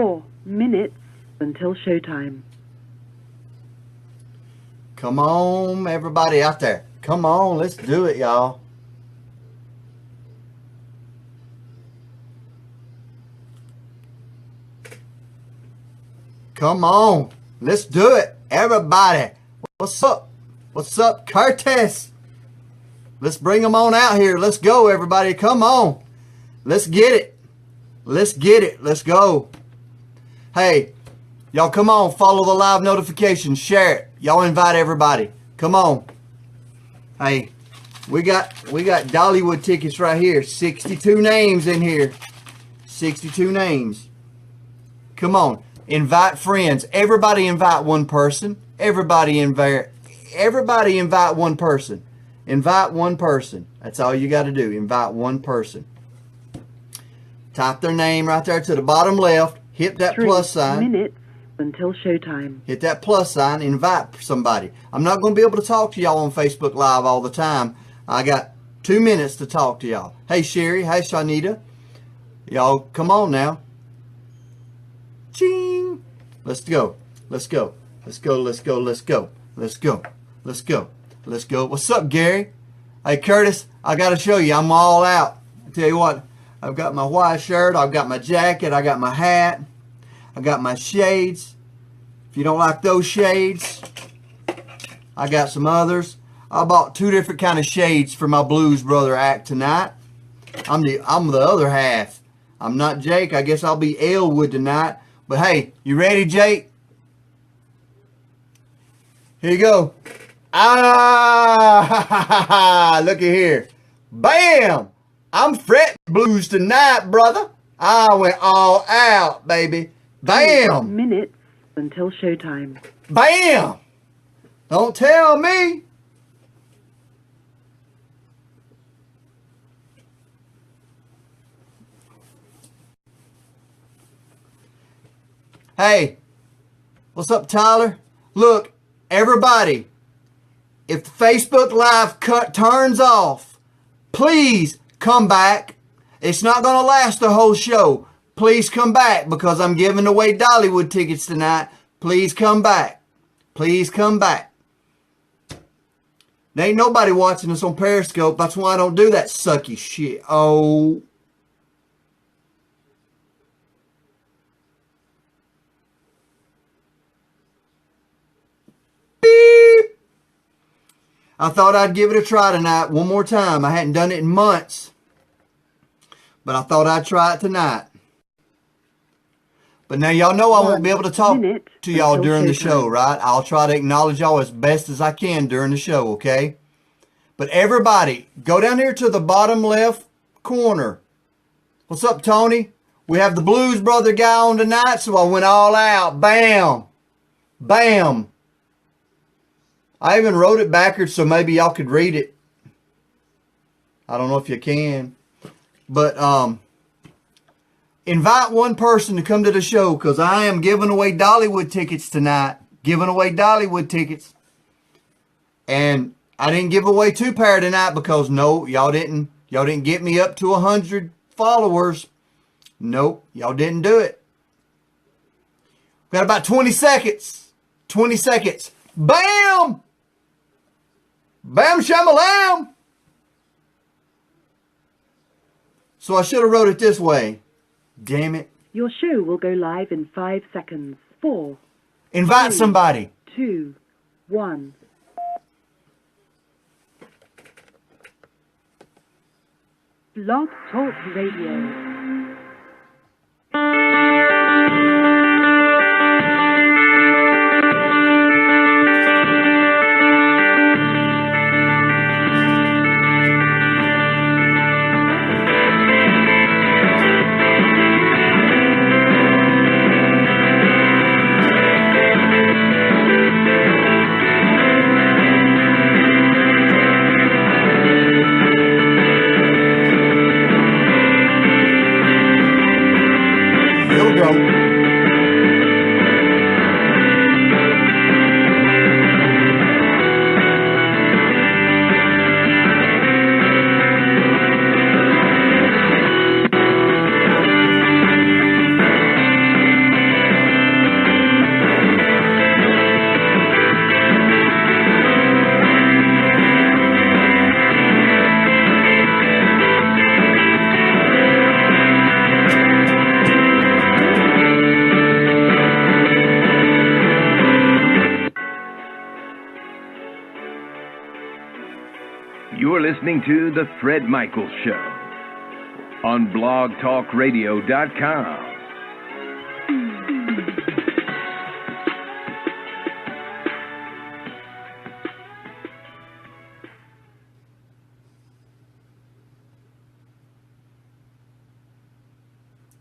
4 minutes until showtime. Come on, everybody out there. Come on, let's do it, y'all. Come on, let's do it, everybody. What's up? What's up, Curtis? Let's bring them on out here. Let's go, everybody. Come on. Let's get it. Let's get it. Let's go. Hey, y'all come on. Follow the live notifications. Share it. Y'all invite everybody. Come on. Hey, we got Dollywood tickets right here. 62 names in here. 62 names. Come on. Invite friends. Everybody invite one person. Everybody invite one person. Invite one person. That's all you got to do. Invite one person. Type their name right there to the bottom left. Hit that plus sign. 3 minutes until showtime. Hit that plus sign. Invite somebody. I'm not going to be able to talk to y'all on Facebook Live all the time. I got 2 minutes to talk to y'all. Hey, Sherry. Hey, Shanita. Y'all, come on now. Ching. Let's go. Let's go. Let's go. Let's go. Let's go. Let's go. Let's go. Let's go. What's up, Gary? Hey, Curtis, I got to show you. I'm all out. I tell you what, I've got my white shirt. I've got my jacket. I got my hat. I got my shades. If you don't like those shades, I got some others. I bought 2 different kind of shades for my Blues Brother act tonight. I'm the other half. I'm not Jake. I guess I'll be Elwood tonight. But hey, you ready, Jake? Here you go. Ah, look at here. Bam! I'm fret blues tonight, brother. I went all out, baby. Bam! 8 minutes until showtime. Bam! Don't tell me. Hey, what's up, Tyler? Look, everybody, if the Facebook Live turns off, please come back. It's not going to last the whole show. Please come back because I'm giving away Dollywood tickets tonight. Please come back. Please come back. There ain't nobody watching us on Periscope. That's why I don't do that sucky shit. Oh. Beep. I thought I'd give it a try tonight one more time. I hadn't done it in months. But I thought I'd try it tonight. But now y'all know I won't be able to talk to y'all during the show, right? I'll try to acknowledge y'all as best as I can during the show, okay? But everybody, go down here to the bottom left corner. What's up, Tony? We have the Blues Brother guy on tonight, so I went all out. Bam. Bam. I even wrote it backwards so maybe y'all could read it. I don't know if you can. But invite one person to come to the show because I am giving away Dollywood tickets tonight. Giving away Dollywood tickets. And I didn't give away 2 pair tonight because no, y'all didn't get me up to 100 followers. Nope, y'all didn't do it. Got about 20 seconds. 20 seconds. Bam! Bam shamalam! So I should have wrote it this way. Damn it. Your show will go live in 5 seconds. 4. Invite 3, somebody. 2, 1. Blog Talk Radio. Here we go. You're listening to The Fred Michaels Show on blogtalkradio.com.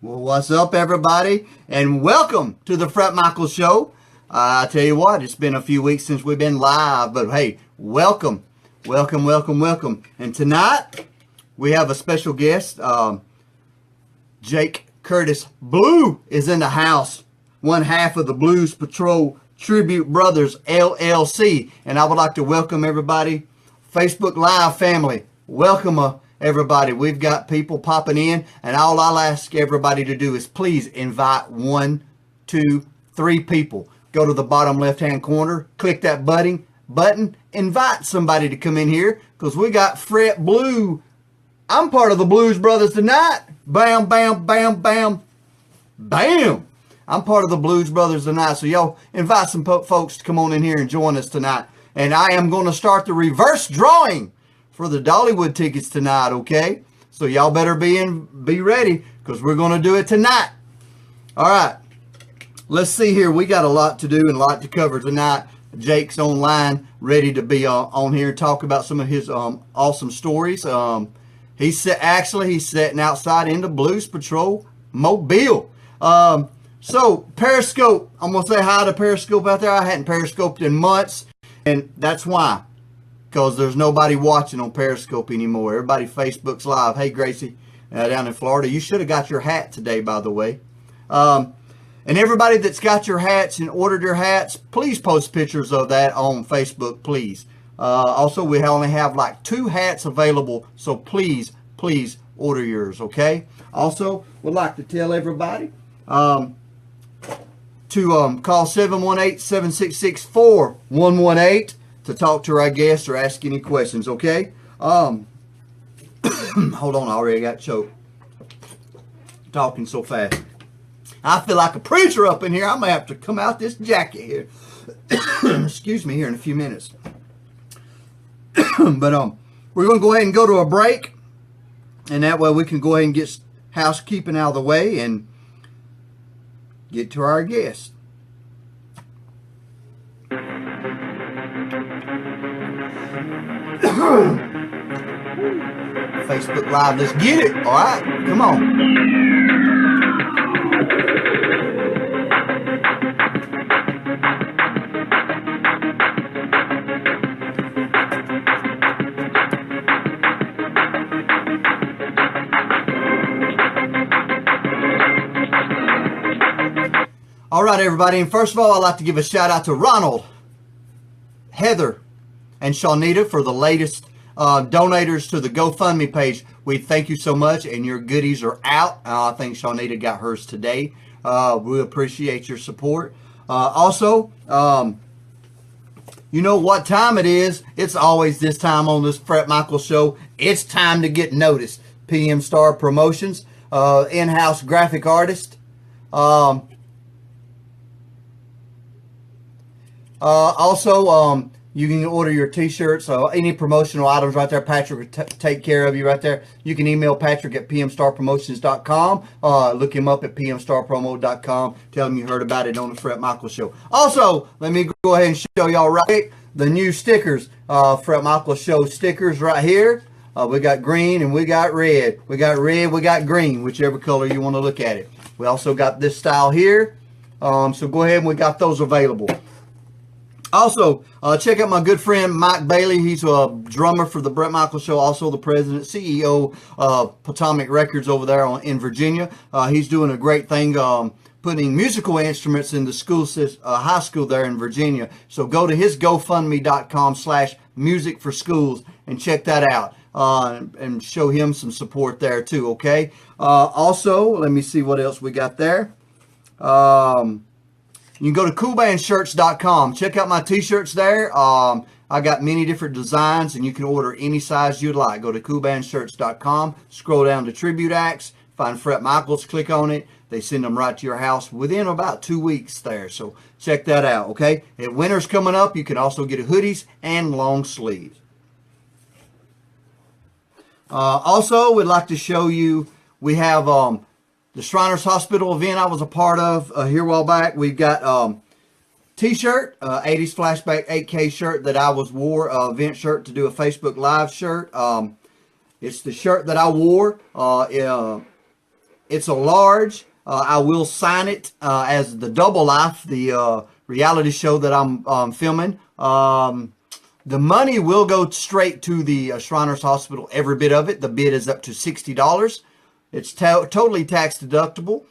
Well, what's up, everybody, and welcome to the Fred Michaels Show. I tell you what, it's been a few weeks since we've been live, but hey, welcome, welcome, welcome, welcome. And tonight, we have a special guest. Jake Curtis Blue is in the house, one half of the Blues Patrol Tribute Brothers, LLC. And I would like to welcome everybody, Facebook Live family. Welcome, everybody. We've got people popping in, and all I'll ask everybody to do is please invite 1, 2, 3 people. Go to the bottom left-hand corner, click that button, invite somebody to come in here, because we got Fred Blue. I'm part of the Blues Brothers tonight. Bam, bam, bam, bam, bam. I'm part of the Blues Brothers tonight, so y'all invite some folks to come on in here and join us tonight. And I am going to start the reverse drawing for the Dollywood tickets tonight, okay? So y'all better be ready, because we're going to do it tonight. All right. Let's see here. We got a lot to do and a lot to cover tonight. Jake's online, ready to be on here and talk about some of his awesome stories. He's sitting outside in the Blues Patrol Mobile. So Periscope, I'm going to say hi to Periscope out there. I hadn't Periscoped in months, and that's why. Because there's nobody watching on Periscope anymore. Everybody Facebook's live. Hey, Gracie, down in Florida. You should have got your hat today, by the way. And everybody that's got your hats and ordered your hats, please post pictures of that on Facebook, please. Also, we only have like 2 hats available, so please, please order yours, okay? Also, would like to tell everybody to call 718-766-4118 to talk to our guests or ask any questions, okay? Hold on, I already got choked. Talking so fast. I feel like a preacher up in here. I'm going to have to come out this jacket here. Excuse me, here in a few minutes. But we're going to go ahead and go to a break. And that way we can go ahead and get housekeeping out of the way and get to our guest. Facebook Live, let's get it. All right, come on. All right, everybody, and first of all, I'd like to give a shout out to Ronald, Heather, and Shawnita for the latest donators to the GoFundMe page. We thank you so much, and your goodies are out. I think Shawnita got hers today. We appreciate your support. Also, you know what time it is. It's always this time on this Fred Michaels Show. It's time to get noticed. PM Star Promotions, in-house graphic artist. Also, you can order your t-shirts, any promotional items right there. Patrick will take care of you right there. You can email Patrick at pmstarpromotions.com. Look him up at pmstarpromo.com. Tell him you heard about it on the Fred Michaels Show. Also, let me go ahead and show y'all right quick the new stickers. Fred Michaels Show stickers right here. We got green and we got red. We got red, we got green, whichever color you want to look at it. We also got this style here. So go ahead and we got those available. Also, check out my good friend Mike Bailey. He's a drummer for the Fred Michaels Show, also the president, CEO of Potomac Records over there in Virginia. He's doing a great thing putting musical instruments in the school high school there in Virginia. So go to his GoFundMe.com/music for schools and check that out and show him some support there too, okay? Also, let me see what else we got there. You can go to coolbandshirts.com. Check out my t-shirts there. I got many different designs, and you can order any size you'd like. Go to coolbandshirts.com. Scroll down to Tribute Acts. Find Fred Michaels. Click on it. They send them right to your house within about 2 weeks there. So check that out, okay? And winter's coming up. You can also get hoodies and long sleeves. Also, we'd like to show you, we have the Shriners Hospital event I was a part of here a while back. We've got t-shirt, 80s Flashback 8K shirt that I wore, event shirt to do a Facebook Live shirt. It's the shirt that I wore. It's a large. I will sign it as the Double Life, the reality show that I'm filming. The money will go straight to the Shriners Hospital, every bit of it. The bid is up to $60. It's totally tax deductible.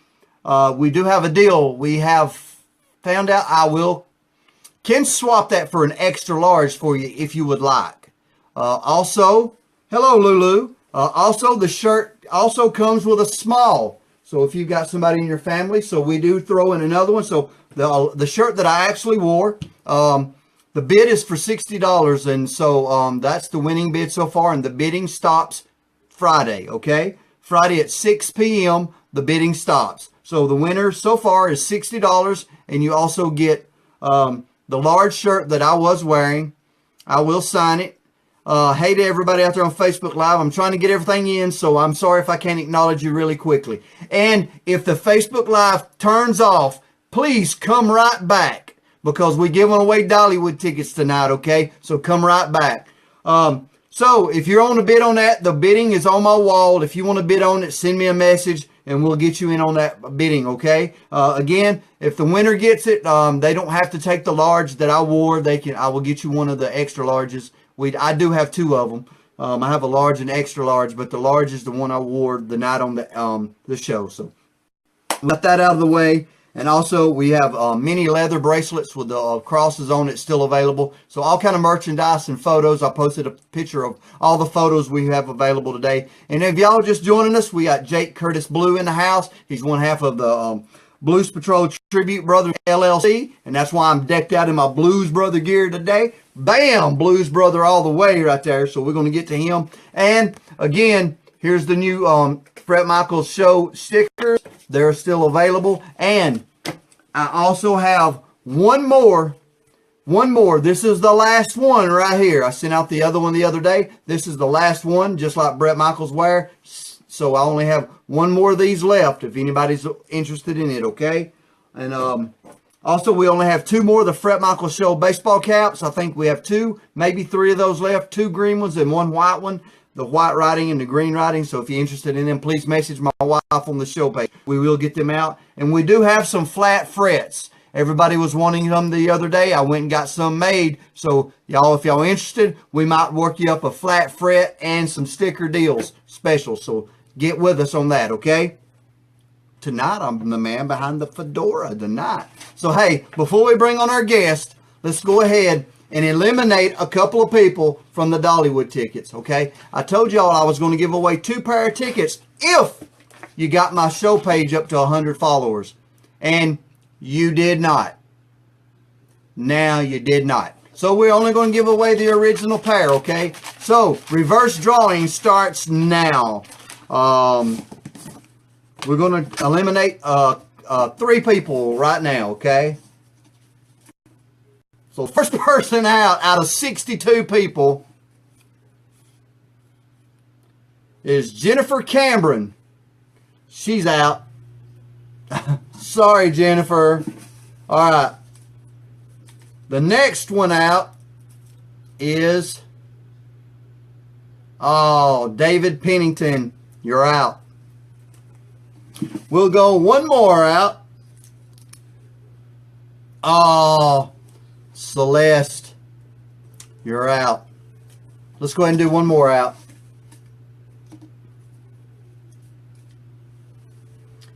We do have a deal. We have found out can swap that for an extra large for you if you would like. Also, hello Lulu. Also, the shirt also comes with a small. So if you've got somebody in your family, so we do throw in another one. So the shirt that I actually wore, the bid is for $60, and so that's the winning bid so far, and the bidding stops Friday, okay? Friday at 6 p.m., the bidding stops. So the winner so far is $60, and you also get the large shirt that I was wearing. I will sign it. Hey to everybody out there on Facebook Live. I'm trying to get everything in, so I'm sorry if I can't acknowledge you really quickly. And if the Facebook Live turns off, please come right back, because we're giving away Dollywood tickets tonight, okay? So come right back. So if you're on a bid on that, the bidding is on my wall. If you want to bid on it, send me a message, and we'll get you in on that bidding, okay? Again, if the winner gets it, they don't have to take the large that I wore. I will get you one of the extra larges. I do have two of them. I have a large and extra large, but the large is the one I wore the night on the show. So got that out of the way. And also, we have mini leather bracelets with the crosses on it still available. So all kind of merchandise and photos. I posted a picture of all the photos we have available today. And if y'all just joining us, we got Jake Curtis Blue in the house. He's one half of the Blues Patrol Tribute Brothers LLC. And that's why I'm decked out in my Blues Brother gear today. Bam! Blues Brother all the way right there. So we're going to get to him. And again, here's the new Fred Michaels Show stickers. They're still available. And I also have one more. This is the last one right here. I sent out the other one the other day. This is the last one, just like Bret Michaels wear. So I only have one more of these left if anybody's interested in it, okay? And also, we only have two more of the Fred Michaels Show baseball caps. I think we have two, maybe three of those left. Two green ones and one white one. The white writing and the green writing. So if you're interested in them, please message my wife on the show page. We will get them out. And we do have some flat frets. Everybody was wanting them the other day. I went and got some made. So y'all, if y'all interested, we might work you up a flat fret and some sticker deals special. So get with us on that, okay? Tonight, I'm the man behind the fedora tonight. So hey, before we bring on our guest, let's go ahead and eliminate a couple of people from the Dollywood tickets, okay? I told y'all I was going to give away 2 pair of tickets if you got my show page up to 100 followers. And you did not. Now you did not. So we're only going to give away the original pair, okay? So reverse drawing starts now. We're going to eliminate 3 people right now, okay? So first person out of 62 people is Jennifer Cameron. She's out. Sorry, Jennifer. All right. The next one out is David Pennington. You're out. We'll go one more out. Celeste, you're out. Let's go ahead and do one more out.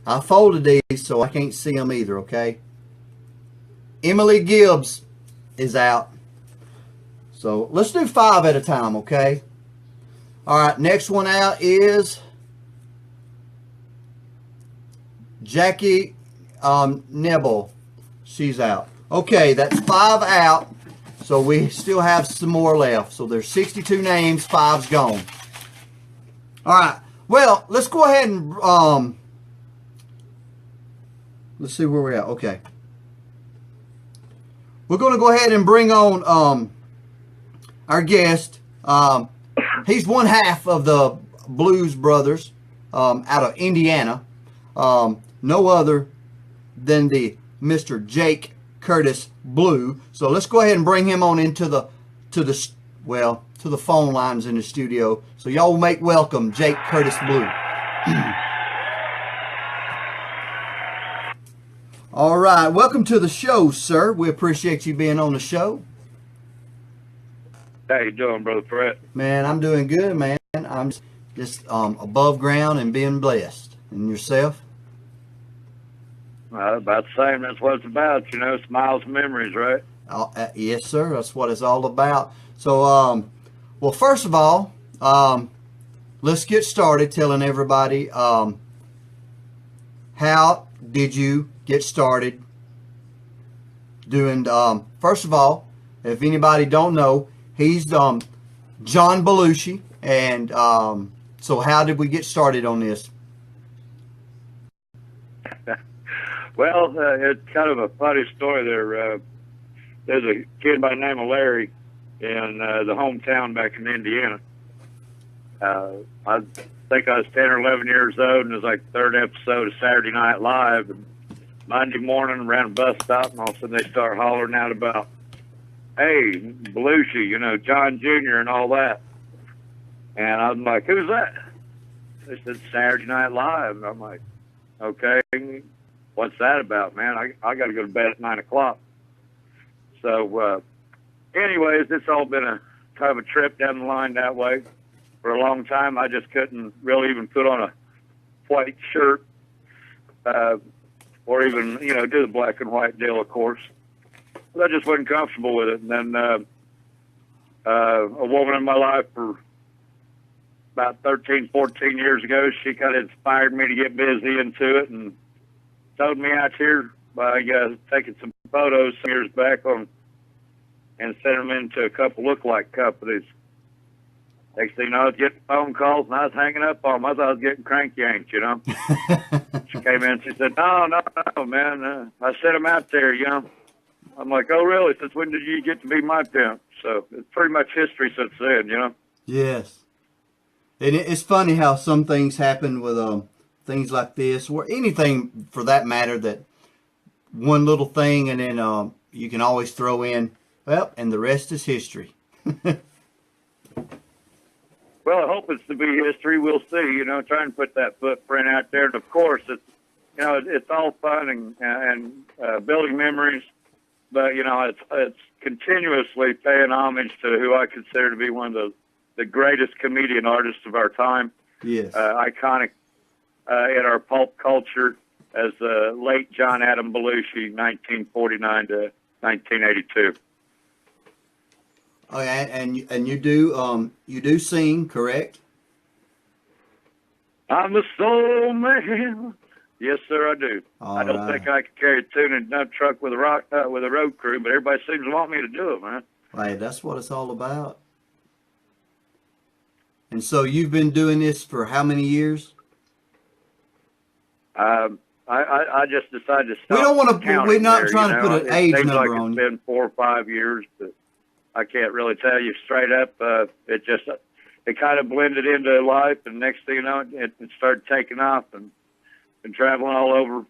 I folded these so I can't see them either, okay? Emily Gibbs is out. So let's do 5 at a time, okay? All right, next one out is Jackie Nibble. She's out. Okay, that's 5 out. So we still have some more left. So there's 62 names, 5's gone. All right. Well, let's go ahead and let's see where we're at. Okay. We're going to go ahead and bring on our guest. He's one half of the blues brothers out of Indiana. No other than the Mr. Jake Curtis Blue. So let's go ahead and bring him on into the phone lines in the studio. So y'all make welcome Jake Curtis Blue. All right, welcome to the show, sir. We appreciate you being on the show. How you doing, Brother Fred? Man, I'm doing good, man. I'm just above ground and being blessed. And yourself? About the same. That's what it's about, you know, smiles and memories, right? Yes, sir. That's what it's all about. So, well, first of all, let's get started telling everybody how did you get started doing, first of all, if anybody don't know, he's John Belushi, and so how did we get started on this? Well, it's kind of a funny story there. There's a kid by the name of Larry in the hometown back in Indiana. I think I was 10 or 11 years old, and it was like the third episode of Saturday Night Live. And Monday morning, around a bus stop, and all of a sudden they start hollering out about, hey, Belushi, you know, John Jr. and all that. And I'm like, who's that? They said Saturday Night Live. And I'm like, okay, what's that about, man? I got to go to bed at 9 o'clock. So, anyways, it's all been a kind of a trip down the line that way. For a long time, I just couldn't really even put on a white shirt or even, you know, do the black and white deal, of course. But I just wasn't comfortable with it. And then a woman in my life for about 13, 14 years ago, she kind of inspired me to get busy into it and told me out here by taking some photos some years back on and sent them into a couple lookalike companies. Next thing you know, I was getting phone calls and I was hanging up on them. I thought I was getting crank yanked, you know. She came in and she said, no, man. I sent them out there, you know. I'm like, oh, really? Since when did you get to be my pimp? So it's pretty much history since then, you know. Yes. And it's funny how some things happen with things like this, or anything for that matter, that one little thing and then you can always throw in, well, and the rest is history. Well, I hope it's to be history. We'll see, you know, trying to put that footprint out there. And of course, it's, you know, it's all fun and building memories, but, you know, it's continuously paying homage to who I consider to be one of the greatest comedian artists of our time. Yes. Iconic in our pulp culture as the late John Adam Belushi, 1949 to 1982. Oh, and you do sing, correct? I'm a soul man. Yes, sir, I do. All I don't right. think I could carry a tune in a dump truck with a road crew, but everybody seems to want me to do it, man. Hey, that's what it's all about. And so you've been doing this for how many years? I just decided to stop. We don't want to. counting We're not there, trying you to know? put an age seems number like on it's you. been 4 or 5 years, but I can't really tell you straight up. It kind of blended into life, and next thing you know, it started taking off, and been traveling all over,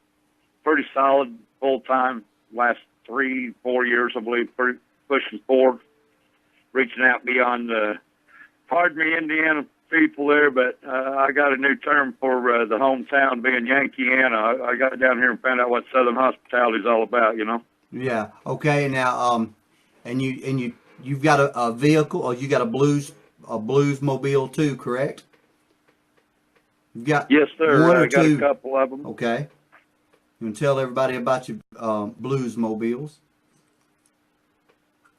pretty solid, full time. Last 3-4 years, I believe, pushing forward, reaching out beyond pardon me, Indiana people there, but I got a new term for the hometown being Yankeeana. I got down here and found out what Southern hospitality is all about, you know. Yeah. Okay. Now, and you've got a vehicle, or you got a blues mobile too, correct? You've got Yes, sir. one or I got two. a couple of them. Okay. You can tell everybody about your blues mobiles.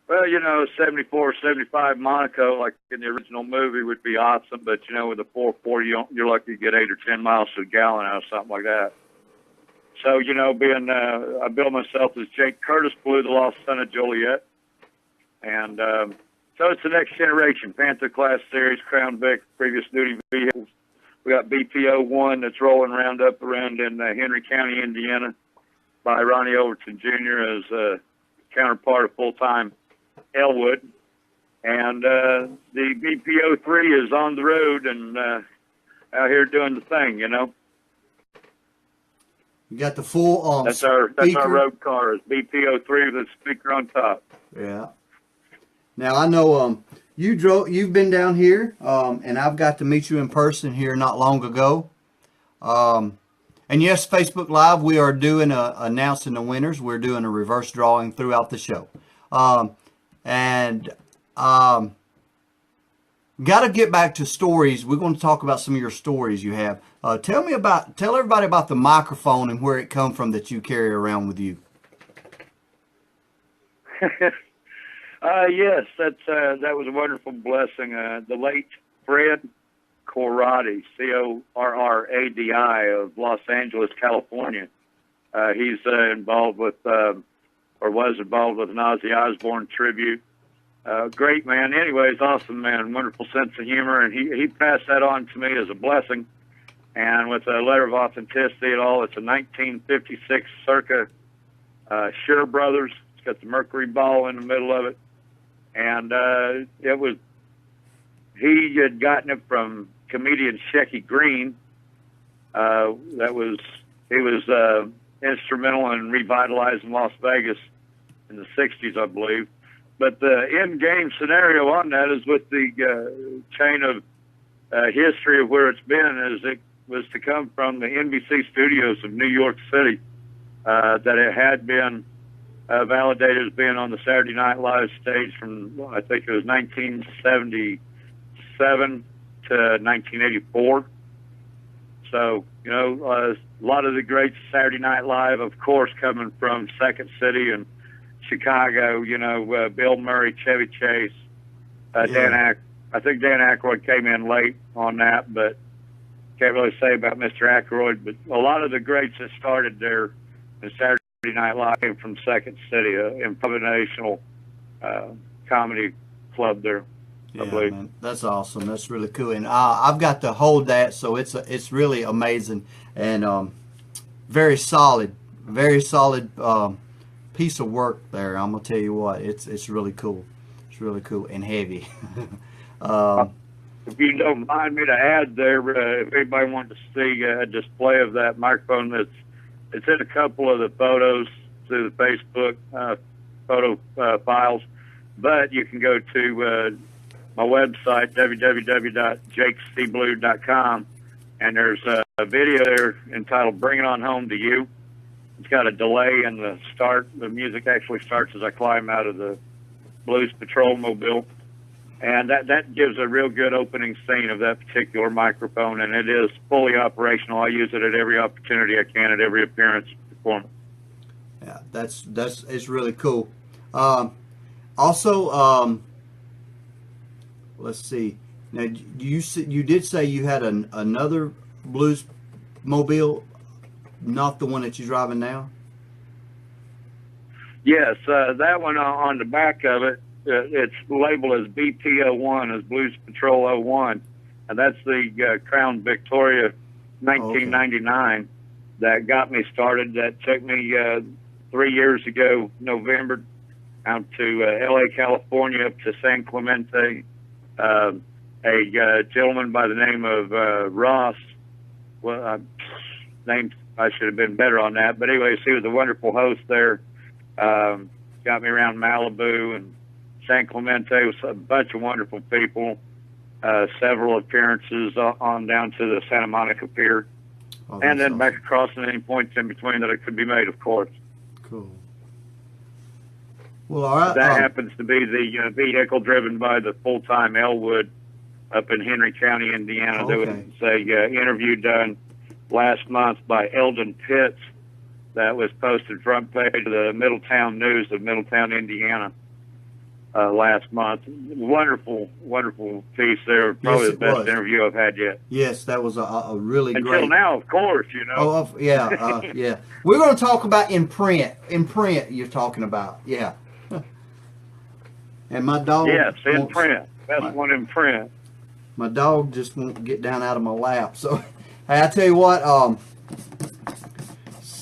Well, you know, 74, 75 Monaco, like in the original movie, would be awesome. But, you know, with a 440, you're lucky to get 8 or 10 miles to the gallon out of something like that. So, you know, I built myself as Jake Curtis Blue, the lost son of Joliet. And so it's the next generation, Panther Class Series, Crown Vic, previous duty vehicles. We got BPO-1 that's rolling up around in Henry County, Indiana, by Ronnie Overton Jr. as a counterpart of full-time Elwood. And the BPO-3 is on the road and out here doing the thing, you know. You got the full That's our speaker. road car, is BP03 with a speaker on top. Yeah. Now I know you've been down here, and I've got to meet you in person here not long ago. And yes, Facebook Live, we are doing announcing the winners. We're doing a reverse drawing throughout the show. Got to get back to stories. We're going to talk about some of your stories you have. Tell everybody about the microphone and where it come from that you carry around with you. Yes, that was a wonderful blessing. The late Fred Corradi, Corradi of Los Angeles, California. He's involved with, or was involved with an Ozzy Osbourne tribute. Great man. Anyways, awesome man, wonderful sense of humor, and he passed that on to me as a blessing. And with a letter of authenticity and all, it's a 1956 circa Shure Brothers. It's got the Mercury ball in the middle of it, and he had gotten it from comedian Shecky Green. He was instrumental in revitalizing Las Vegas in the 60s, I believe. But the in-game scenario on that is with the chain of history of where it's been, is it was to come from the NBC studios of New York City, that it had been validated as being on the Saturday Night Live stage from, I think it was 1977 to 1984. So, you know, a lot of the great Saturday Night Live, of course, coming from Second City and Chicago, you know, Bill Murray, Chevy Chase, I think Dan Aykroyd came in late on that, but can't really say about Mr. Aykroyd. But a lot of the greats that started there in Saturday Night Live came from Second City, improvisational comedy club there. Yeah, man, that's awesome. That's really cool, and I've got to hold that, so it's really amazing and very solid piece of work there. I'm gonna tell you what, it's really cool. It's really cool and heavy. If you don't mind me to add there, if anybody wants to see a display of that microphone, it's in a couple of the photos through the Facebook photo files, but you can go to my website, www.jakecblue.com, and there's a video there entitled Bring It On Home to You. It's got a delay in the start. The music actually starts as I climb out of the Blues Patrol mobile. And that gives a real good opening scene of that particular microphone, and it is fully operational. I use it at every opportunity I can, at every appearance performance. Yeah, it's really cool. Also, let's see. Now, you did say you had another Blues mobile, not the one that you're driving now? Yes, that one on the back of it, it's labeled as BP01, as Blues Patrol 01, and that's the Crown Victoria 1999 that got me started. That took me 3 years ago, November, out to L.A., California, up to San Clemente. A gentleman by the name of Ross, I should have been better on that, but anyways, he was a wonderful host there. Got me around Malibu and San Clemente with a bunch of wonderful people. Several appearances on down to the Santa Monica Pier, and then back across and any points in between that it could be made, of course. Cool. Well, all right. That happens to be the vehicle driven by the full-time Elwood up in Henry County, Indiana. There was a interview done last month by Eldon Pitts that was posted front page of the Middletown News of Middletown, Indiana, last month. Wonderful, wonderful piece there. Probably the best interview I've had yet. Yes, that was a really great. Until now, of course, you know. Oh, yeah, yeah. We're going to talk about in print. In print, you're talking about, yeah. And my dog. Yes, in print. Best one in print. My dog just won't get down out of my lap. So, hey, I tell you what.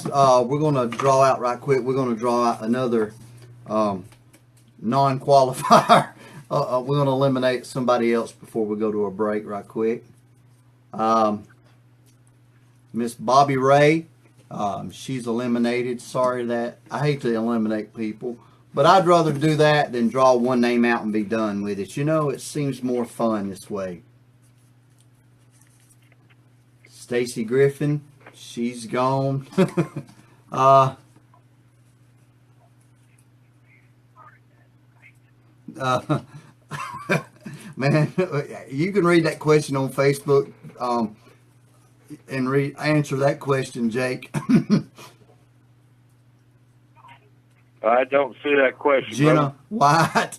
We're going to draw out right quick. We're going to draw out another non-qualifier. We're going to eliminate somebody else before we go to a break right quick. Miss Bobby Ray, she's eliminated. Sorry that I hate to eliminate people, but I'd rather do that than draw one name out and be done with it. You know, it seems more fun this way. Stacy Griffin, she's gone. Man, you can read that question on Facebook and answer that question, Jake. I don't see that question. Jenna brother.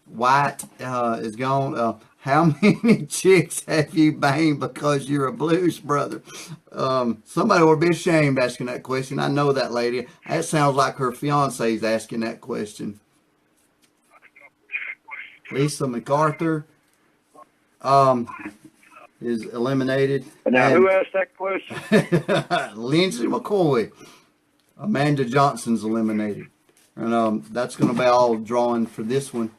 White is gone. How many chicks have you banged because you're a blues brother? Somebody would be ashamed asking that question. I know that lady. That sounds like her fiance is asking that question. Lisa MacArthur is eliminated. Now, who asked that question? Lindsay McCoy. Amanda Johnson's eliminated. And that's going to be all drawing for this one.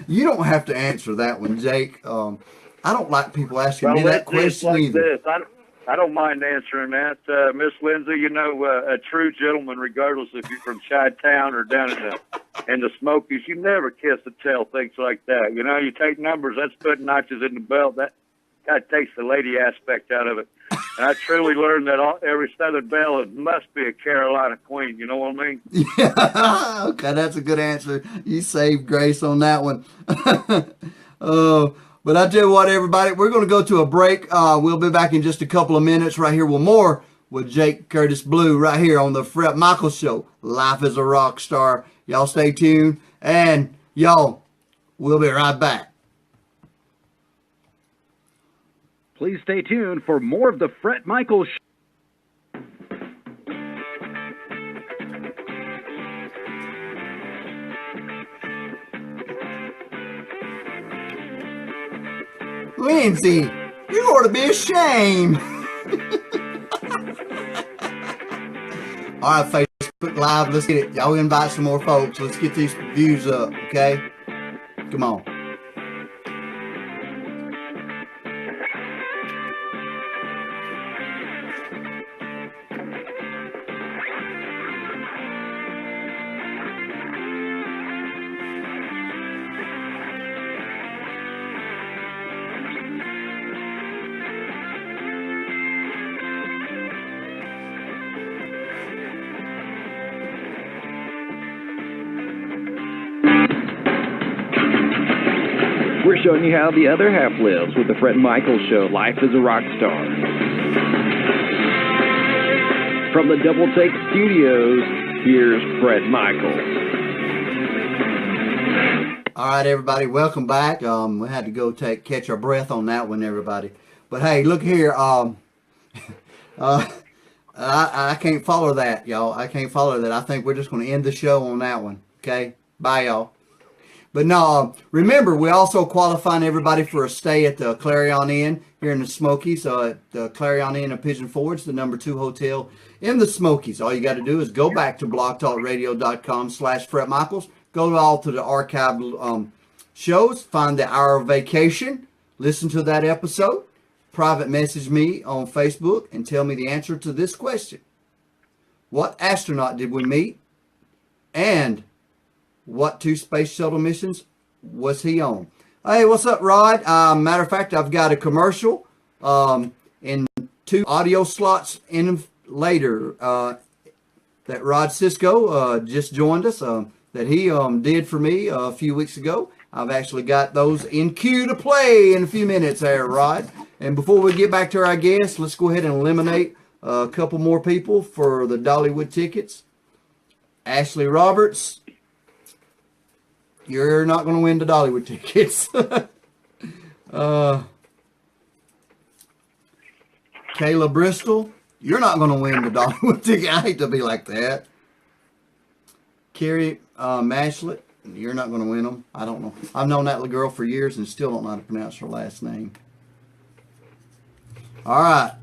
You don't have to answer that one, Jake. I don't like people asking me that question either. I don't mind answering that. Miss Lindsay, you know, a true gentleman, regardless if you're from Chi-Town or down in the Smokies, you never kiss and tell things like that. You know, you take numbers, that's putting notches in the belt. That kind of takes the lady aspect out of it. And I truly learned that every Southern belle must be a Carolina queen. You know what I mean? Yeah. Okay, that's a good answer. You saved grace on that one. But I tell you what, everybody, we're going to go to a break. We'll be back in just a couple of minutes right here with more with Jake Curtis Blue right here on the Fred Michaels Show. Life is a rock star. Y'all stay tuned. And y'all, we'll be right back. Please stay tuned for more of the Fred Michaels Show. Lindsay, you ought to be ashamed. All right, Facebook Live, let's get it. Y'all invite some more folks. Let's get these views up, okay? Come on. We're showing you how the other half lives with the Fred Michaels Show, Life is a Rock Star. From the Double Take Studios, here's Fred Michaels. All right, everybody, welcome back. We had to go catch our breath on that one, everybody. But hey, look here. I can't follow that, y'all. I can't follow that. I think we're just going to end the show on that one. Okay? Bye, y'all. But no, remember, we're also qualifying everybody for a stay at the Clarion Inn here in the Smokies. At the Clarion Inn of Pigeon Forge, the #2 hotel in the Smokies. All you got to do is go back to blogtalkradio.com/Fred Michaels. Go all to the archived shows. Find the Hour of Vacation. Listen to that episode. Private message me on Facebook and tell me the answer to this question. What astronaut did we meet? And what 2 space shuttle missions was he on? Hey, what's up, Rod? Matter of fact, I've got a commercial in 2 audio slots in later that Rod Cisco just joined us that he did for me a few weeks ago. I've actually got those in queue to play in a few minutes there, Rod. And before we get back to our guests, let's go ahead and eliminate a couple more people for the Dollywood tickets. Ashley Roberts, you're not going to win the Dollywood tickets. Kayla Bristol, you're not going to win the Dollywood ticket. I hate to be like that. Carrie Mashlet, you're not going to win them. I don't know. I've known that little girl for years and still don't know how to pronounce her last name. All right.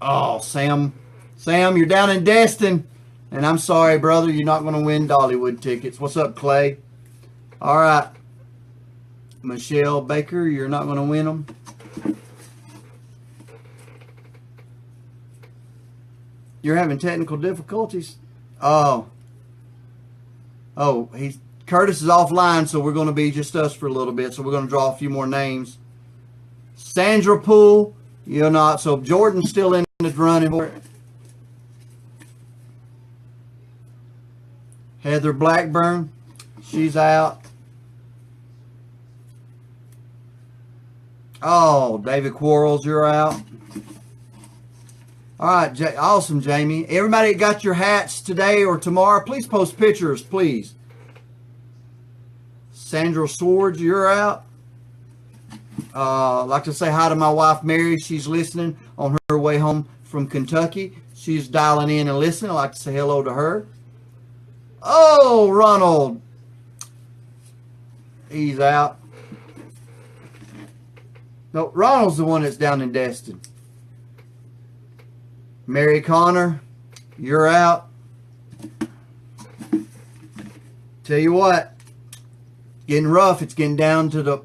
Oh, Sam, you're down in Destin. And I'm sorry, brother, you're not going to win Dollywood tickets. What's up, Clay? All right. Michelle Baker, you're not going to win them. You're having technical difficulties? Oh. Oh, Curtis is offline, so we're going to be just us for a little bit. So we're going to draw a few more names. Sandra Poole, you're not. So Jordan's still in the running for it. Heather Blackburn, she's out. Oh, David Quarles, you're out. All right, awesome, Jamie. Everybody that got your hats today or tomorrow, please post pictures, please. Sandra Swords, you're out. I'd like to say hi to my wife, Mary. She's listening on her way home from Kentucky. She's dialing in and listening. I'd like to say hello to her. Oh, Ronald. He's out. No, Ronald's the one that's down in Destin. Mary Connor, you're out. Tell you what, getting rough. It's getting down to the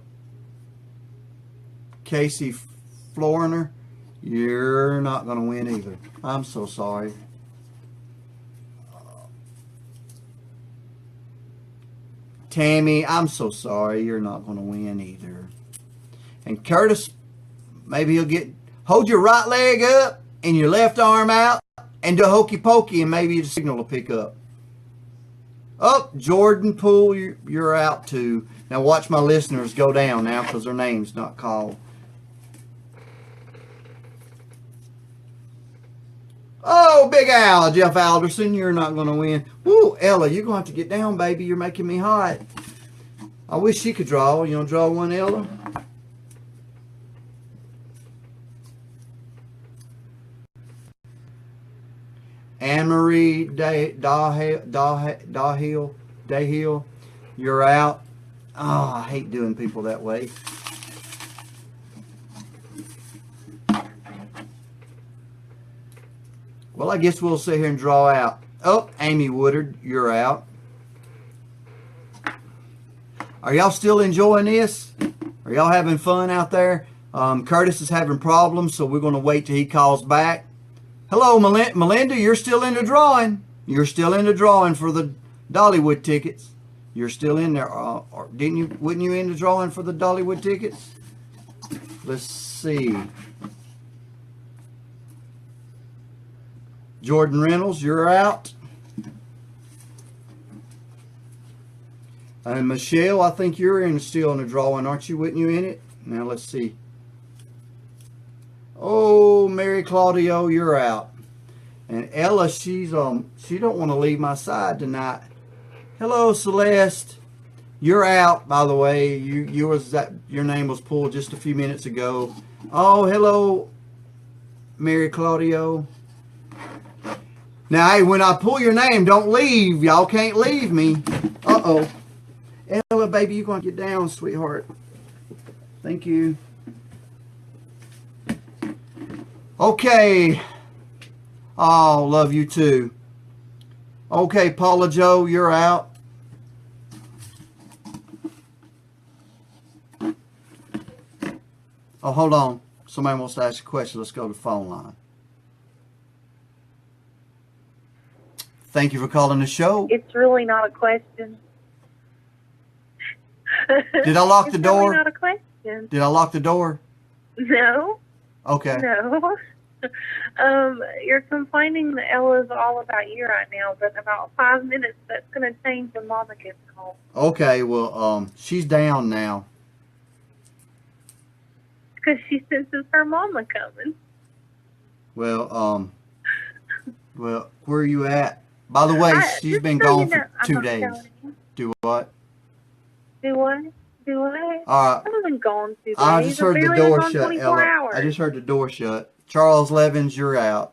Casey Floriner. You're not going to win either. I'm so sorry. Tammy, I'm so sorry. You're not going to win either. And Curtis, maybe he'll hold your right leg up and your left arm out and do hokey pokey, and maybe the signal will pick up. Oh, Jordan Poole, you're out too. Now watch my listeners go down now because their name's not called. Oh, Big Al, Jeff Alderson, you're not going to win. Woo, Ella, you're going to have to get down, baby. You're making me hot. I wish she could draw. You want to draw one, Ella? Anne-Marie Dahill, you're out. Oh, I hate doing people that way. Well, I guess we'll sit here and draw out. Oh, Amy Woodard, you're out. Are y'all still enjoying this? Are y'all having fun out there? Curtis is having problems, so we're going to wait till he calls back. Hello, Melinda, you're still in the drawing. You're still in the drawing for the Dollywood tickets. You're still in there. Wasn't you in the drawing for the Dollywood tickets? Let's see. Jordan Reynolds, you're out. And Michelle, I think you're still in the drawing, aren't you? Wasn't you in it? Now let's see. Oh, Mary Claudio, you're out. And Ella, she don't want to leave my side tonight. Hello, Celeste. You're out, by the way. Your name was pulled just a few minutes ago. Oh, hello, Mary Claudio. Now, hey, when I pull your name, don't leave. Y'all can't leave me. Uh-oh. Ella, baby, you're going to get down, sweetheart. Thank you. Okay. Oh, love you too. Okay, Paula Joe, you're out. Oh, hold on. Somebody wants to ask a question. Let's go to the phone line. Thank you for calling the show. It's really not a question. Did I lock the door? It's really not a question. Did I lock the door? No. Okay. No. You're complaining that Ella's all about you right now, but in about 5 minutes, that's going to change when Mama gets home. Okay, well, she's down now. Because she senses her Mama coming. Well, where are you at? By the way, she's been gone for 2 days. Do what? Do what? Do what? All right. I haven't been gone 2 days. I just heard the door shut, 24 Ella. hours. I just heard the door shut. Charles Levins, you're out.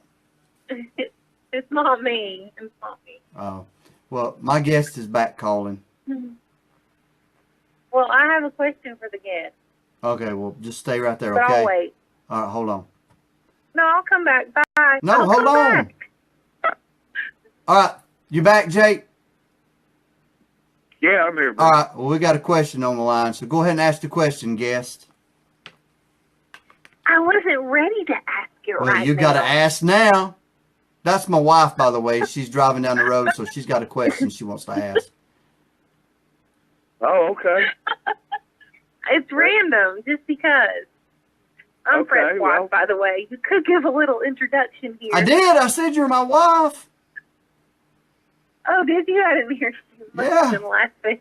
It's not me. It's not me. Oh. Well, my guest is back calling. Well, I have a question for the guest. Okay, well, just stay right there, But okay? I'll wait. All right, hold on. No, I'll come back. Bye. No, I'll hold come on. back. All right, you back, Jake? Yeah, I'm here, bro. All right, well, we got a question on the line, so go ahead and ask the question, guest. wasn't ready to ask it Well, right you got to now. ask now. That's my wife, by the way. She's driving down the road, so she's got a question she wants to ask. Oh, okay. It's random, just because. I'm Okay, Fred's well. wife, by the way. You could give a little introduction here. I did. I said you're my wife. Oh, did you? I didn't hear you. Must have been laughing.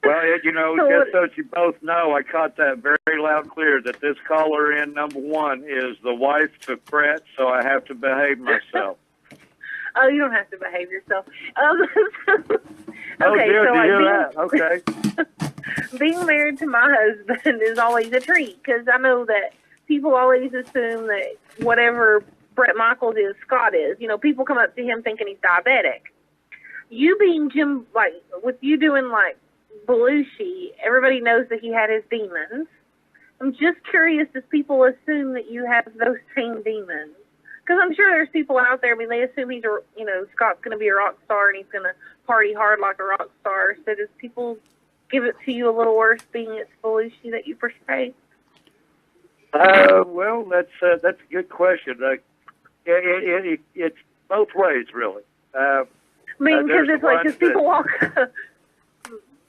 Well, just so you both know, I caught that very loud and clear that this caller in number 1 is the wife to Fred, so I have to behave myself. Oh, you don't have to behave yourself. Okay, Oh, dear, so do you hear that? Okay. being married to my husband is always a treat, because I know that people always assume that whatever Bret Michaels is, Scott is. People come up to him thinking he's diabetic. You being Jim, like, with you doing, like, Belushi, everybody knows that he had his demons. I'm just curious if people assume that you have those same demons. Because I'm sure there's people out there, they assume he's Scott's going to be a rock star and he's going to party hard like a rock star. So does people give it to you a little worse being it's Belushi that you portray? Well, that's a good question. It's both ways, really. Because it's like, because people walk...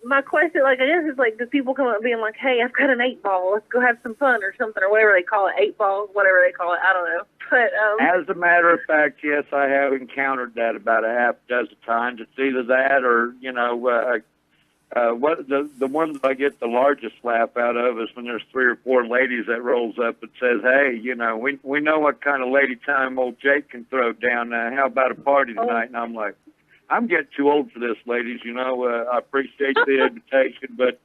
My question, I guess, is do people come up being like, hey, I've got an 8-ball, let's go have some fun or something, or whatever they call it, 8 balls, whatever they call it, I don't know. But as a matter of fact, yes, I have encountered that about a half dozen times. It's either that or, what the one that I get the largest laugh out of is when there's 3 or 4 ladies that rolls up and says, hey, we know what kind of lady time old Jake can throw down. How about a party tonight? And I'm like, I'm getting too old for this, ladies. I appreciate the invitation, but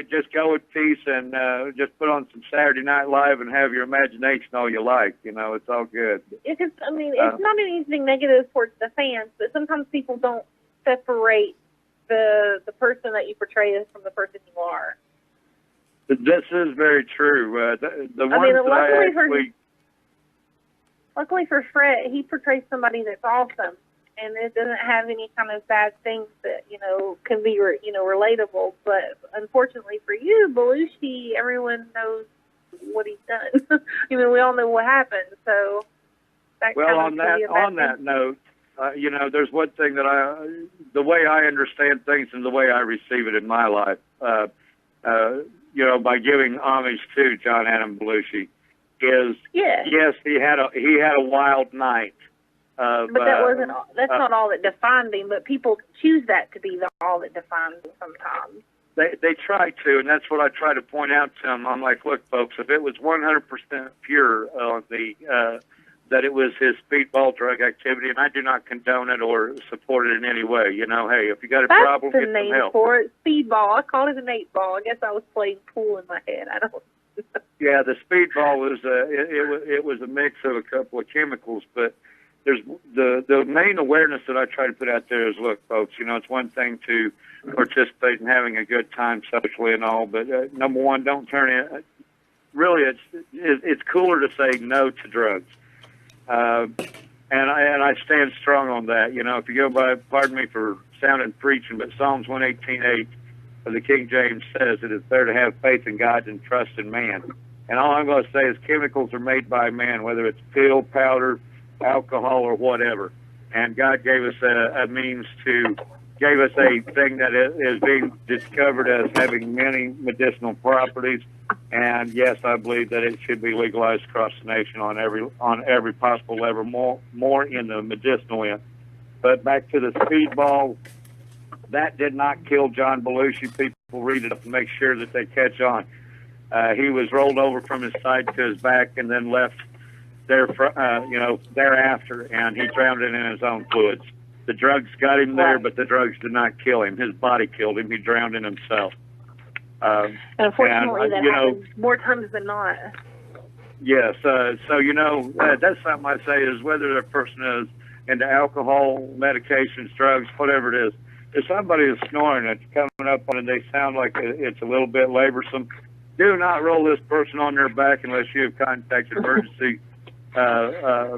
just go with peace and just put on some Saturday Night Live and have your imagination all you like. It's all good. It's not anything negative towards the fans, but sometimes people don't separate the person that you portray from the person you are. This is very true. The ones that I actually... Luckily for Fred, he portrays somebody that's awesome. And it doesn't have any kind of bad things that, can be, relatable. But unfortunately for you, Belushi, everyone knows what he's done. We all know what happened. So on that note, there's one thing that the way I understand things and the way I receive it in my life, by giving homage to John Adam Belushi, is yes, he had a wild night. But that's not all that defined him, but people choose that to be all that defines him sometimes. They try to, and that's what I try to point out to them. I'm like, look, folks, if it was 100% pure on that it was his speedball drug activity, and I do not condone it or support it in any way. Hey, if you got a problem, get some help. That's the name for it, speedball. I called it an 8-ball. I guess I was playing pool in my head. I don't. Yeah, the speedball was it was a mix of a couple of chemicals, but there's the main awareness that I try to put out there is, look, folks, it's one thing to participate in having a good time socially and all, but number one, don't turn in. Really, it's cooler to say no to drugs, and I stand strong on that. If you go by, pardon me for sounding preaching, but Psalms 118:8 of the King James says it is better to have faith in God than trust in man. And all I'm going to say is chemicals are made by man, whether it's pill, powder, alcohol, or whatever. And God gave us a means gave us a thing that is being discovered as having many medicinal properties. And yes, I believe that it should be legalized across the nation on every possible level, more in the medicinal end. But back to the speedball, that did not kill John Belushi. People read it up and make sure that they catch on. He was rolled over from his side to his back and then left there, thereafter, and he drowned it in his own fluids. The drugs got him there, but the drugs did not kill him. His body killed him. He drowned in himself. Unfortunately, that happens more times than not. Yes. So, that's something I say is whether a person is into alcohol, medications, drugs, whatever it is, if somebody is snoring and coming up on it, they sound like it's a little bit laborsome, do not roll this person on their back unless you have contacted emergency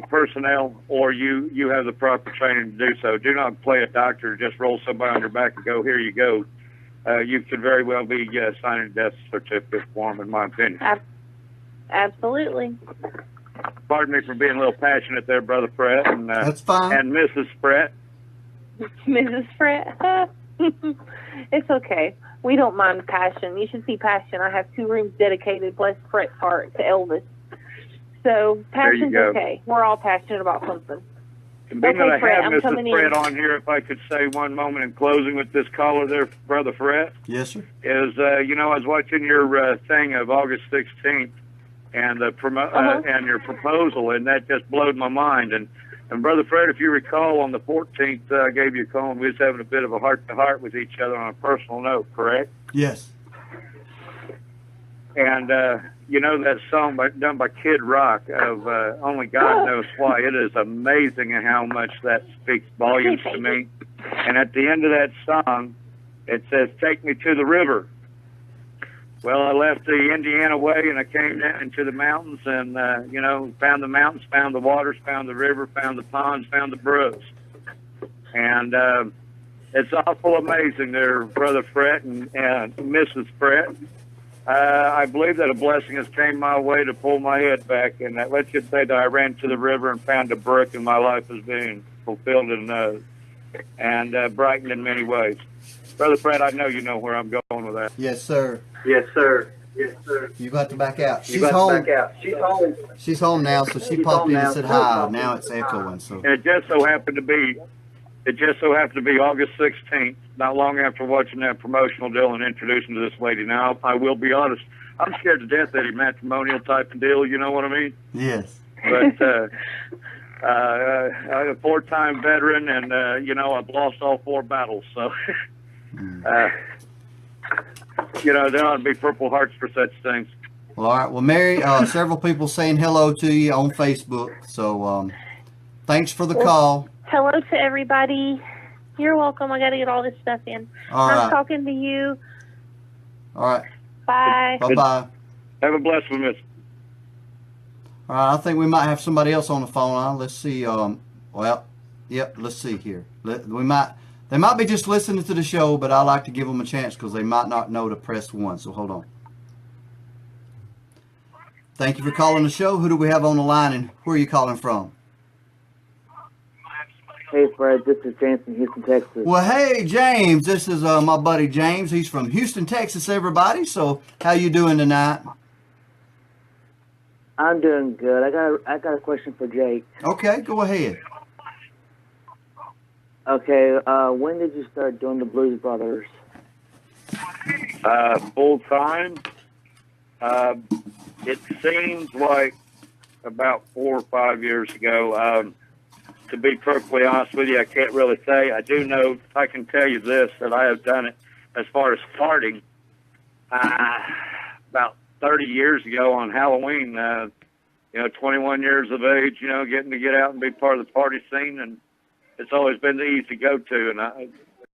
personnel or you have the proper training to do so. Do not play a doctor, just roll somebody on your back and go, here you go. You could very well be signing a death certificate for them, in my opinion. Absolutely. Pardon me for being a little passionate there, Brother Fred, and That's fine. and Mrs. Fred. Mrs. Fred. It's okay. We don't mind passion. You should see passion. I have 2 rooms dedicated, bless Fred's heart, to Elvis. So passion's okay. We're all passionate about something. And being Okay, that I Fred, have I'm Mrs. coming Fred in. on here, if I could say one moment in closing with this caller there, Brother Fred, Yes, sir. is, you know, I was watching your thing of August 16th and and your proposal, and that just blowed my mind. And Brother Fred, if you recall, on the 14th, I gave you a call, and we was having a bit of a heart-to-heart with each other on a personal note, correct? Yes. And, you know, that song done by Kid Rock of Only God Knows Why. It is amazing how much that speaks volumes to me. And at the end of that song, it says, "Take me to the river." Well, I left the Indiana way, and I came down into the mountains and, you know, found the mountains, found the waters, found the river, found the ponds, found the brooks. And it's awful amazing there, Brother Fred and Mrs. Fred. I believe that a blessing has came my way to pull my head back, and let's just say that I ran to the river and found a brook, and my life is being fulfilled and brightened in many ways. Brother Fred, I know you know where I'm going with that. Yes, sir. Yes, sir. Yes, sir. You got to back out. She's home. She's home. She's home now, so she popped in and said hi. Now it's echoing. So And it just so happened to be August 16th, not long after watching that promotional deal and introducing to this lady. Now, I will be honest, I'm scared to death that he matrimonial type of deal, you know what I mean? yes. But I'm a 4-time veteran, and, you know, I've lost all 4 battles, so, you know, there ought to be Purple Hearts for such things. Well, all right. Well, Mary, several people saying hello to you on Facebook. So thanks for the call. Hello to everybody. You're welcome. I got to get all this stuff in. All I'm right. talking to you. All right. Bye. Bye-bye. Have a blessed one, miss. All right. I think we might have somebody else on the phone line. Let's see. Well, yep. Let's see here. They might be just listening to the show, but I like to give them a chance because they might not know to press 1. So hold on. Thank you for calling the show. Who do we have on the line, and where are you calling from? Hey, Fred, this is James from Houston, Texas. Well, hey, James. This is my buddy James. He's from Houston, Texas, everybody. So how you doing tonight? I'm doing good. I got a question for Jake. Okay, go ahead. Okay, when did you start doing the Blues Brothers? Full time. It seems like about 4 or 5 years ago. To be perfectly honest with you, I can't really say. I do know, I can tell you this, that I have done it as far as starting about 30 years ago on Halloween. 21 years of age, getting to get out and be part of the party scene, and it's always been the easy go-to, and I've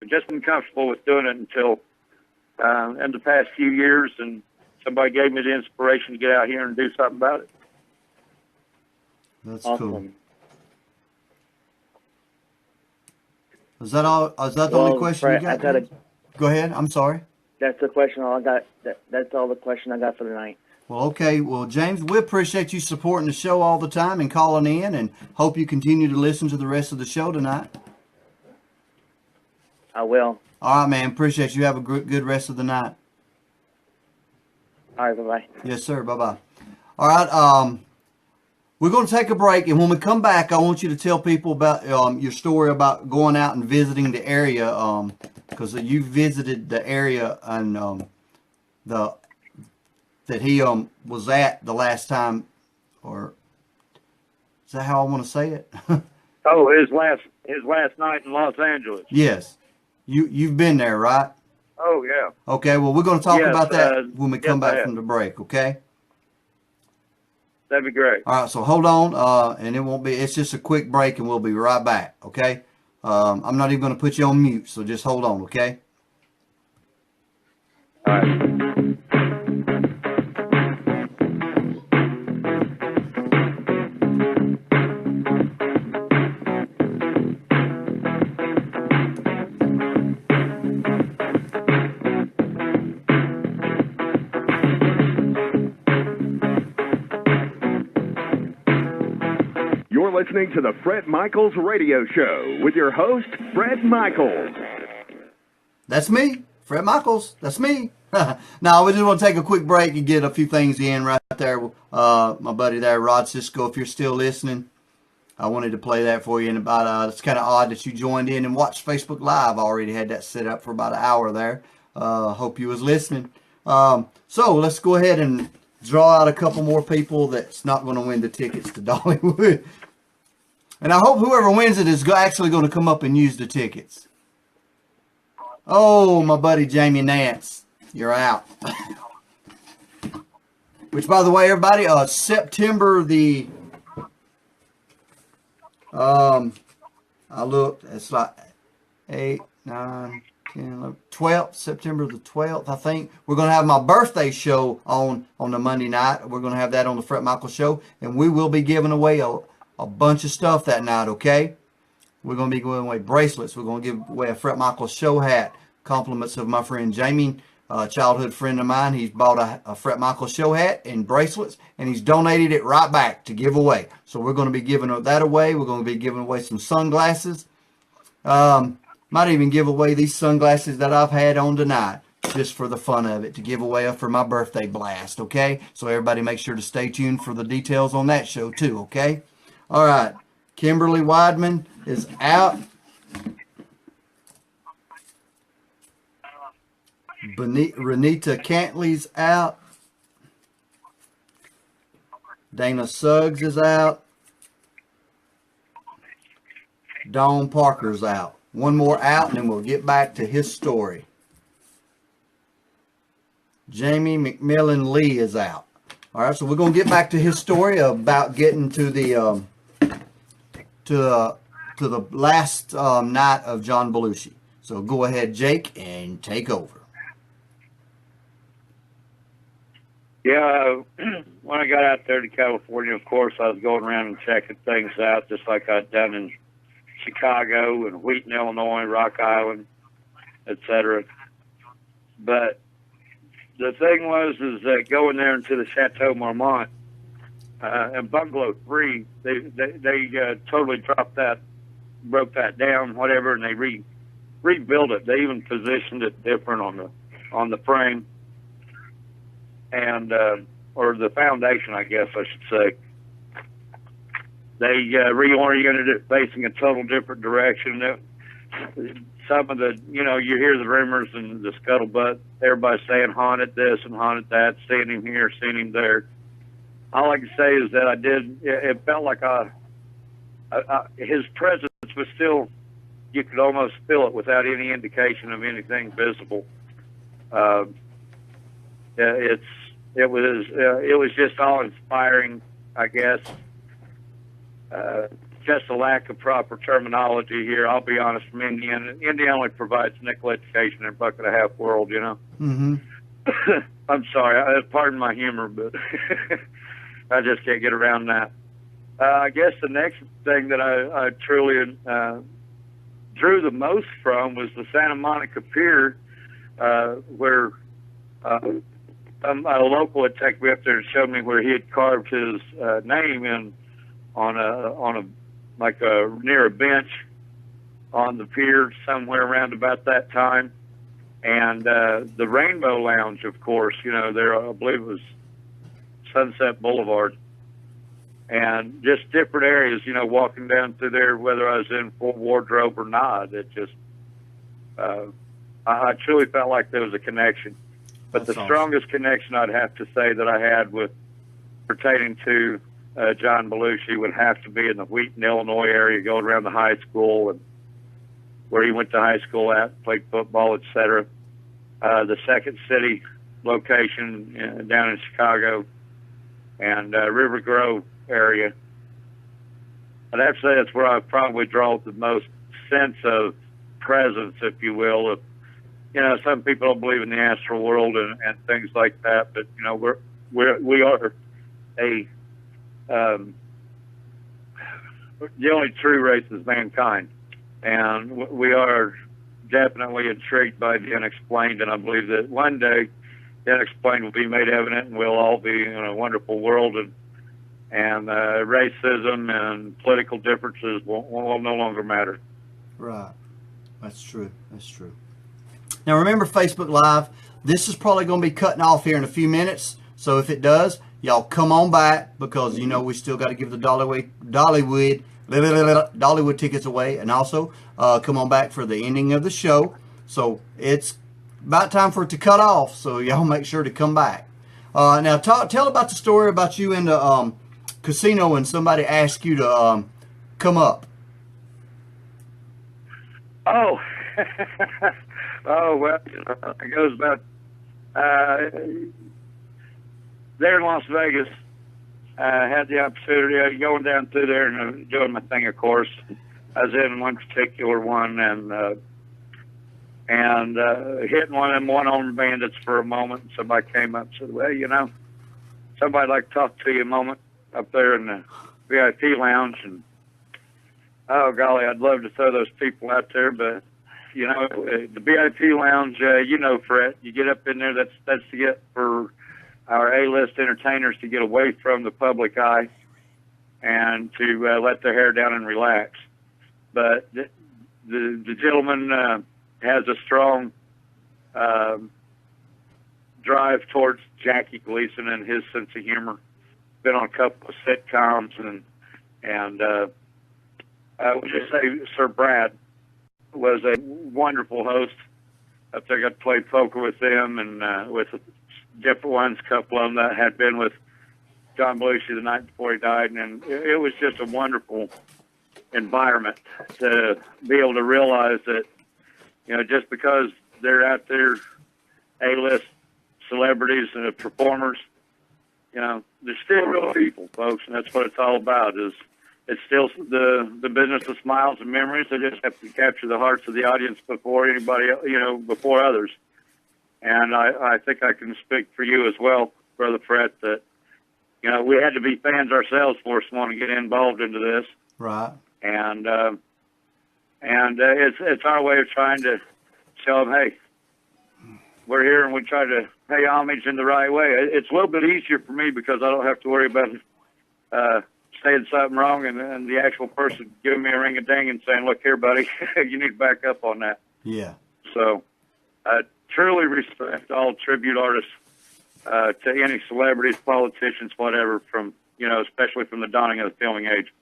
just been comfortable with doing it until in the past few years, and somebody gave me the inspiration to get out here and do something about it. That's Awesome. cool. Is that all? Is that the only question Fred, you got? Go ahead. I'm sorry. That's the question all I got. That's all the question I got for tonight. Well, okay. Well, James, we appreciate you supporting the show all the time and calling in, and hope you continue to listen to the rest of the show tonight. I will. All right, man. Appreciate you. Have a good rest of the night. All right, bye-bye. Yes, sir. Bye-bye. All right. We're going to take a break, and when we come back, I want you to tell people about your story about going out and visiting the area, because you visited the area and that he was at the last time, or is that how I want to say it? Oh, his last night in Los Angeles. Yes, you've been there, right? Oh yeah. Okay. Well, we're going to talk Yes, about that when we come yes, I back have. from the break. Okay. That'd be great. All right, so hold on, and it won't be. It's just a quick break, and we'll be right back. Okay. I'm not even going to put you on mute, so just hold on. Okay. All right. listening to the Fred Michaels Radio Show with your host, Fred Michaels. That's me, Fred Michaels. That's me. Now, we just want to take a quick break and get a few things in right there. My buddy there, Rod Cisco, if you're still listening, I wanted to play that for you. And about it's kind of odd that you joined in and watched Facebook Live. I already had that set up for about an hour there. Hope you was listening. So let's go ahead and draw out a couple more people that's not going to win the tickets to Dollywood. And I hope whoever wins it is actually going to come up and use the tickets. Oh, my buddy Jamie Nance, you're out. Which, by the way, everybody, September the... I looked, it's like 8, 9, 10, 11, 12th, September the 12th, I think. We're going to have my birthday show on the Monday night. We're going to have that on the Fred Michaels Show. And we will be giving away a bunch of stuff that night, okay? We're going to be giving away bracelets. We're going to give away a Fred Michaels Show hat. Compliments of my friend Jamie, a childhood friend of mine. He's bought a Fred Michaels Show hat and bracelets, and he's donated it right back to give away. So we're going to be giving that away. We're going to be giving away some sunglasses. Might even give away these sunglasses that I've had on tonight, just for the fun of it, to give away for my birthday blast, okay? So everybody make sure to stay tuned for the details on that show too, okay? All right. Kimberly Weidman is out. Renita Cantley's out. Dana Suggs is out. Dawn Parker's out. One more out, and then we'll get back to his story. Jamie McMillan Lee is out. All right, so we're going to get back to his story about getting to the last night of John Belushi. So go ahead, Jake, and take over. Yeah, when I got out there to California, of course, I was going around and checking things out, just like I'd done in Chicago and Wheaton, Illinois, Rock Island, etc. But the thing was, is going there into the Chateau Marmont and Bungalow 3, they totally dropped that, broke that down, whatever, and they rebuilt it. They even positioned it different on the frame. And or the foundation, I guess I should say. They reoriented it facing a total different direction. Some of the, you hear the rumors and the scuttlebutt, everybody saying haunted this and haunted that, seeing him here, seeing him there. All I can say is that it felt like his presence was still, you could almost feel it without any indication of anything visible. It was just awe-inspiring, I guess. Just a lack of proper terminology here. I'll be honest, from Indiana. Indiana only provides nickel education in a bucket and a half world, Mm-hmm. I'm sorry. Pardon my humor, but I just can't get around that. I guess the next thing that I truly drew the most from was the Santa Monica Pier, where a local had taken me up there and showed me where he had carved his name in on a near a bench on the pier somewhere around about that time. And the Rainbow Lounge, of course, there, I believe it was Sunset Boulevard, and just different areas, walking down through there, whether I was in full wardrobe or not. It just, I truly felt like there was a connection. But the strongest connection I'd have to say that I had with pertaining to John Belushi would have to be in the Wheaton, Illinois area, going around the high school and where he went to high school at, played football, etc. The Second City location down in Chicago, and River Grove area. I'd have to say that's where I probably draw the most sense of presence, if you will, of some people don't believe in the astral world and things like that, but we are the only true race is mankind, and we are definitely intrigued by the unexplained. And I believe that one day the unexplained will be made evident, and we'll all be in a wonderful world. And and racism and political differences will no longer matter. Right. That's true. That's true. Now remember, Facebook Live, this is probably going to be cutting off here in a few minutes. So if it does, y'all come on back, because you know we still got to give the Dollywood tickets away, and also come on back for the ending of the show. So it's about time for it to cut off. So y'all make sure to come back. Now tell about the story about you in the casino and somebody asked you to come up. Oh, oh well, it goes about there in Las Vegas. Had the opportunity of going down through there and doing my thing. Of course, I was in one particular one and hitting one of them one-armed bandits for a moment. Somebody came up and said, "Well, you know, somebody'd like to talk to you a moment up there in the VIP lounge." And oh golly, I'd love to throw those people out there, but you know, the VIP lounge, you know, Fred, you get up in there. That's to get for our A-list entertainers to get away from the public eye and to let their hair down and relax. But the gentleman has a strong drive towards Jackie Gleason and his sense of humor. Been on a couple of sitcoms, and I would just say Sir Brad was a wonderful host. I think I played poker with them and with different ones, a couple of them that had been with John Belushi the night before he died, and it was just a wonderful environment to be able to realize that, you know, just because they're out there A-list celebrities and performers, you know, they're still real people, folks, and that's what it's all about. It's still the business of smiles and memories. They just have to capture the hearts of the audience before anybody, you know, before others. And I think I can speak for you as well, Brother Fred, that, you know, we had to be fans ourselves for us want to get involved into this. Right. And it's our way of trying to show them, hey, we're here and we try to pay homage in the right way. It's a little bit easier for me because I don't have to worry about saying something wrong and the actual person giving me a ring-a-ding and saying, look here, buddy, you need to back up on that. Yeah. So I truly respect all tribute artists to any celebrities, politicians, whatever, from, you know, especially from the dawning of the filming age.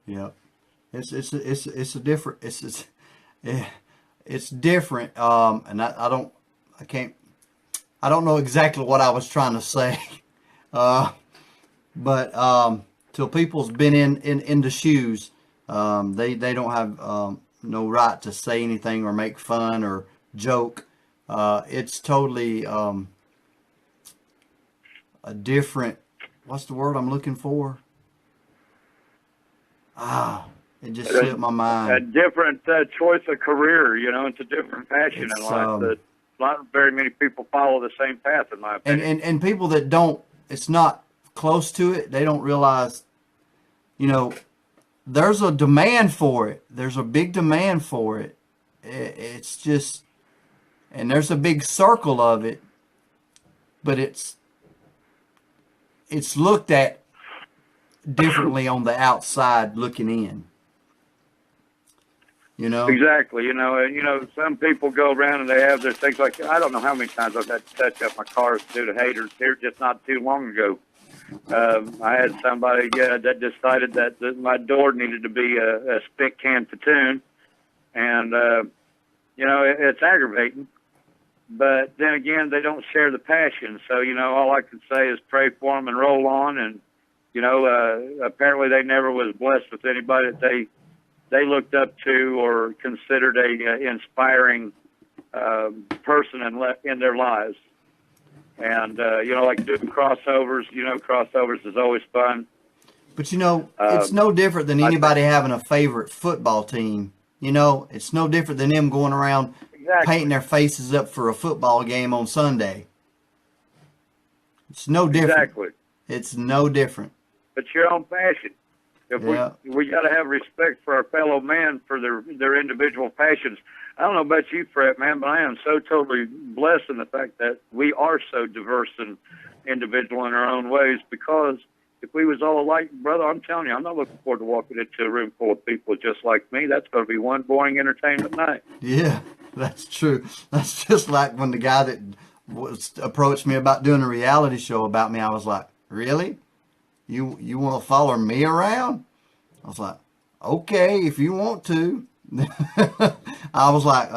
Yeah. It's a different, it's different. And I don't know exactly what I was trying to say. But till people's been in the shoes, they don't have no right to say anything or make fun or joke. It's totally a different, what's the word I'm looking for? It just slipped my mind. A different choice of career, you know. It's a different passion in life that not very many people follow the same path, in my opinion. And people that don't, it's not close to it, they don't realize, you know, there's a demand for it. There's a big demand for it. It's just, and there's a big circle of it, but it's looked at differently on the outside looking in. You know? Exactly. You know, some people go around and they have their things like, I don't know how many times I've had to touch up my cars due to haters here just not too long ago. I had somebody that decided that my door needed to be a spit can platoon, and you know, it's aggravating. But then again, they don't share the passion. So, you know, all I can say is pray for them and roll on. And, you know, apparently they never was blessed with anybody that they looked up to or considered a inspiring person in their lives. And, you know, like doing crossovers, you know, crossovers is always fun. But, you know, it's no different than anybody having a favorite football team. You know, it's no different than them going around painting their faces up for a football game on Sunday. It's no different. Exactly. It's no different. But your own passion. If Yeah. we got to have respect for our fellow man for their individual passions. I don't know about you, Fred, man, but I am so totally blessed in the fact that we are so diverse and individual in our own ways, because if we was all alike, brother, I'm telling you, I'm not looking forward to walking into a room full of people just like me. That's going to be one boring entertainment night. Yeah, that's true. That's just like when the guy that approached me about doing a reality show about me. I was like, really? You want to follow me around? I was like, okay, if you want to. I was like,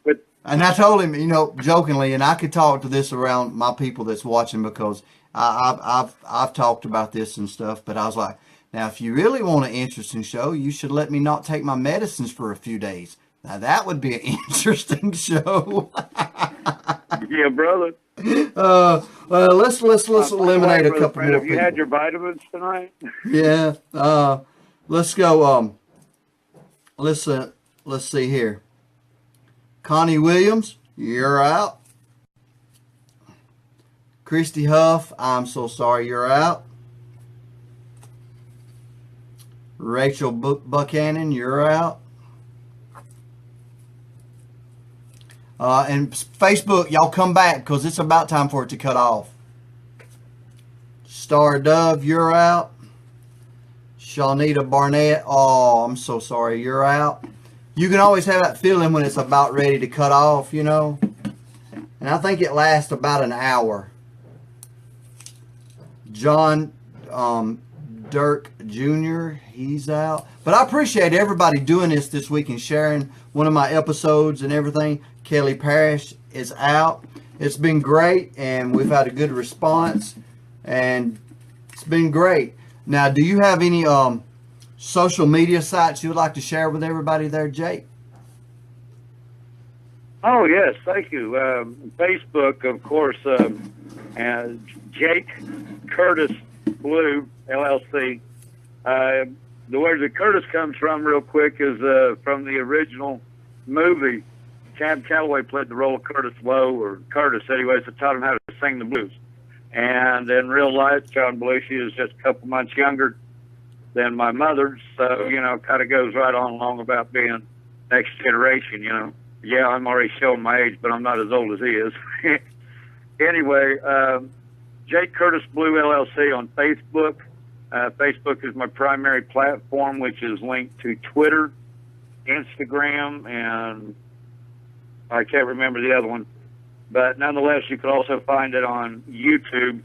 But and I told him, jokingly, and I could talk to this around my people that's watching because I've talked about this and stuff. But I was like, now if you really want an interesting show, you should let me not take my medicines for a few days. Now that would be an interesting show. yeah, brother. Well, let's eliminate a couple more Have you had people. your vitamins tonight? Yeah. Let's go. Let's see here. Connie Williams, you're out. Christy Huff, I'm so sorry, you're out. Rachel Buchanan, you're out. And Facebook, y'all come back because it's about time for it to cut off. Star Dove, you're out. Shawnita Barnett, oh, I'm so sorry, you're out. You can always have that feeling when it's about ready to cut off, And I think it lasts about an hour. John Dirk Jr., he's out. But I appreciate everybody doing this week and sharing one of my episodes and everything. Kelly Parrish is out. It's been great, and we've had a good response, and it's been great. Now, do you have any social media sites you would like to share with everybody there, Jake? Oh, yes, thank you. Facebook, of course, Jake Curtis Blue, LLC. The word that Curtis comes from, real quick, is from the original movie. Cab Calloway played the role of Curtis Lowe, or Curtis, anyways, that taught him how to sing the blues. And in real life, John Belushi is just a couple months younger than my mother, so, kind of goes right on along about being next generation, Yeah, I'm already showing my age, but I'm not as old as he is. Anyway, Jake Curtis Blue LLC on Facebook. Facebook is my primary platform, which is linked to Twitter, Instagram, and I can't remember the other one. But nonetheless, you can also find it on YouTube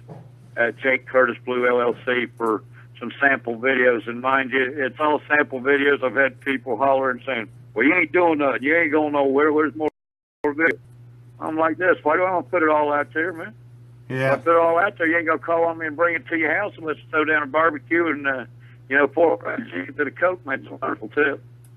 at Jake Curtis Blue LLC for some sample videos. And mind you, it's all sample videos. I've had people hollering saying, well, you ain't doing nothing. You ain't going nowhere. Where's more videos? I'm like this. Why do I want to put it all out there, man? Yeah. If I put it all out there, you ain't going to call on me and bring it to your house and let's throw down a barbecue and, pour fried chicken to the Coke. Man, it's a wonderful tip.